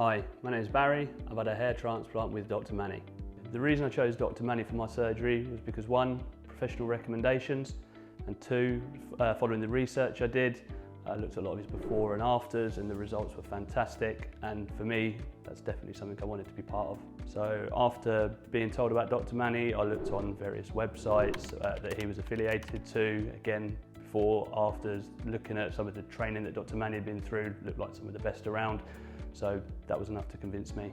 Hi, my name is Barry. I've had a hair transplant with Dr Mani. The reason I chose Dr Mani for my surgery was because one, professional recommendations, and two, following the research I did, I looked at a lot of his before and afters and the results were fantastic, and for me that's definitely something I wanted to be part of. So after being told about Dr Mani, I looked on various websites that he was affiliated to, again before, afters, looking at some of the training that Dr Mani had been through, looked like some of the best around, so that was enough to convince me.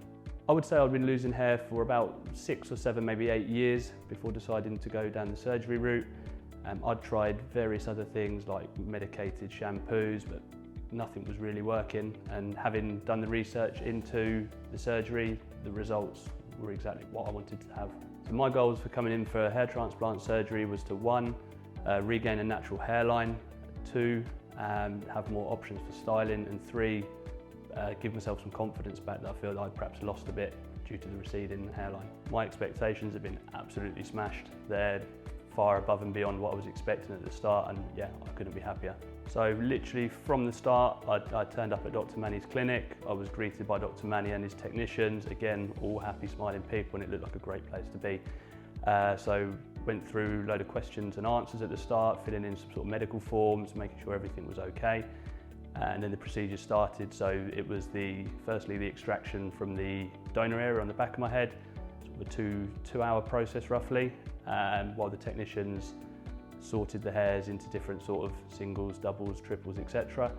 I would say I'd been losing hair for about 6 or 7, maybe 8 years before deciding to go down the surgery route. I'd tried various other things like medicated shampoos, but nothing was really working, and having done the research into the surgery, the results were exactly what I wanted to have. So my goals for coming in for hair transplant surgery was to 1, regain a natural hairline, 2, have more options for styling, and 3, give myself some confidence back that I feel that I'd perhaps lost a bit due to the receding hairline. My expectations have been absolutely smashed. They're far above and beyond what I was expecting at the start, and yeah, I couldn't be happier. So literally from the start, I turned up at Dr Mani's clinic. I was greeted by Dr Mani and his technicians, again, all happy, smiling people, and it looked like a great place to be. So went through a load of questions and answers at the start, filling in some sort of medical forms, making sure everything was okay. And then the procedure started. So it was firstly the extraction from the donor area on the back of my head, sort of a 2-hour process roughly, while the technicians sorted the hairs into different sort of singles, doubles, triples, etc.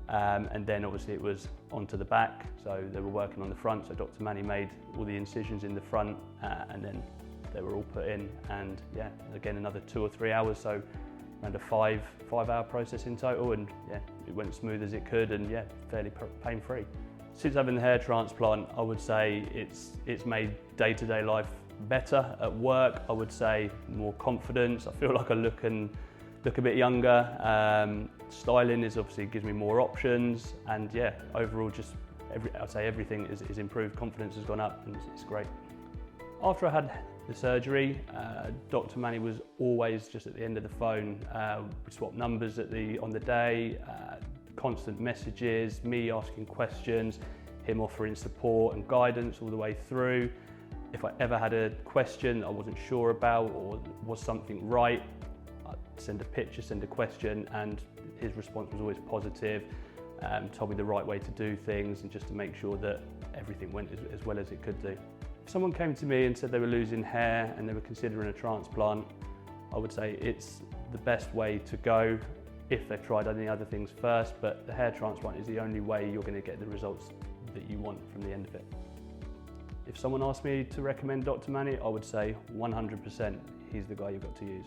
And then obviously it was onto the back, so they were working on the front, so Dr Mani made all the incisions in the front, and then they were all put in, and yeah, again another 2 or 3 hours, so around a 5-hour process in total, and yeah, it went smooth as it could, and yeah, fairly pain-free. Since having the hair transplant, I would say it's made day-to-day life better. At work, I would say more confidence. I feel like I look a bit younger. Styling is obviously gives me more options, and yeah, overall I'd say everything is improved. Confidence has gone up, and it's great. After I had the surgery, Dr Mani was always just at the end of the phone. We swapped numbers on the day, constant messages, me asking questions, him offering support and guidance all the way through. If I ever had a question I wasn't sure about, or was something right, I'd send a picture, send a question, and his response was always positive, told me the right way to do things, and just to make sure that everything went as well as it could do. If someone came to me and said they were losing hair and they were considering a transplant, I would say it's the best way to go if they've tried any other things first, but the hair transplant is the only way you're going to get the results that you want from the end of it. If someone asked me to recommend Dr Mani, I would say 100% he's the guy you've got to use.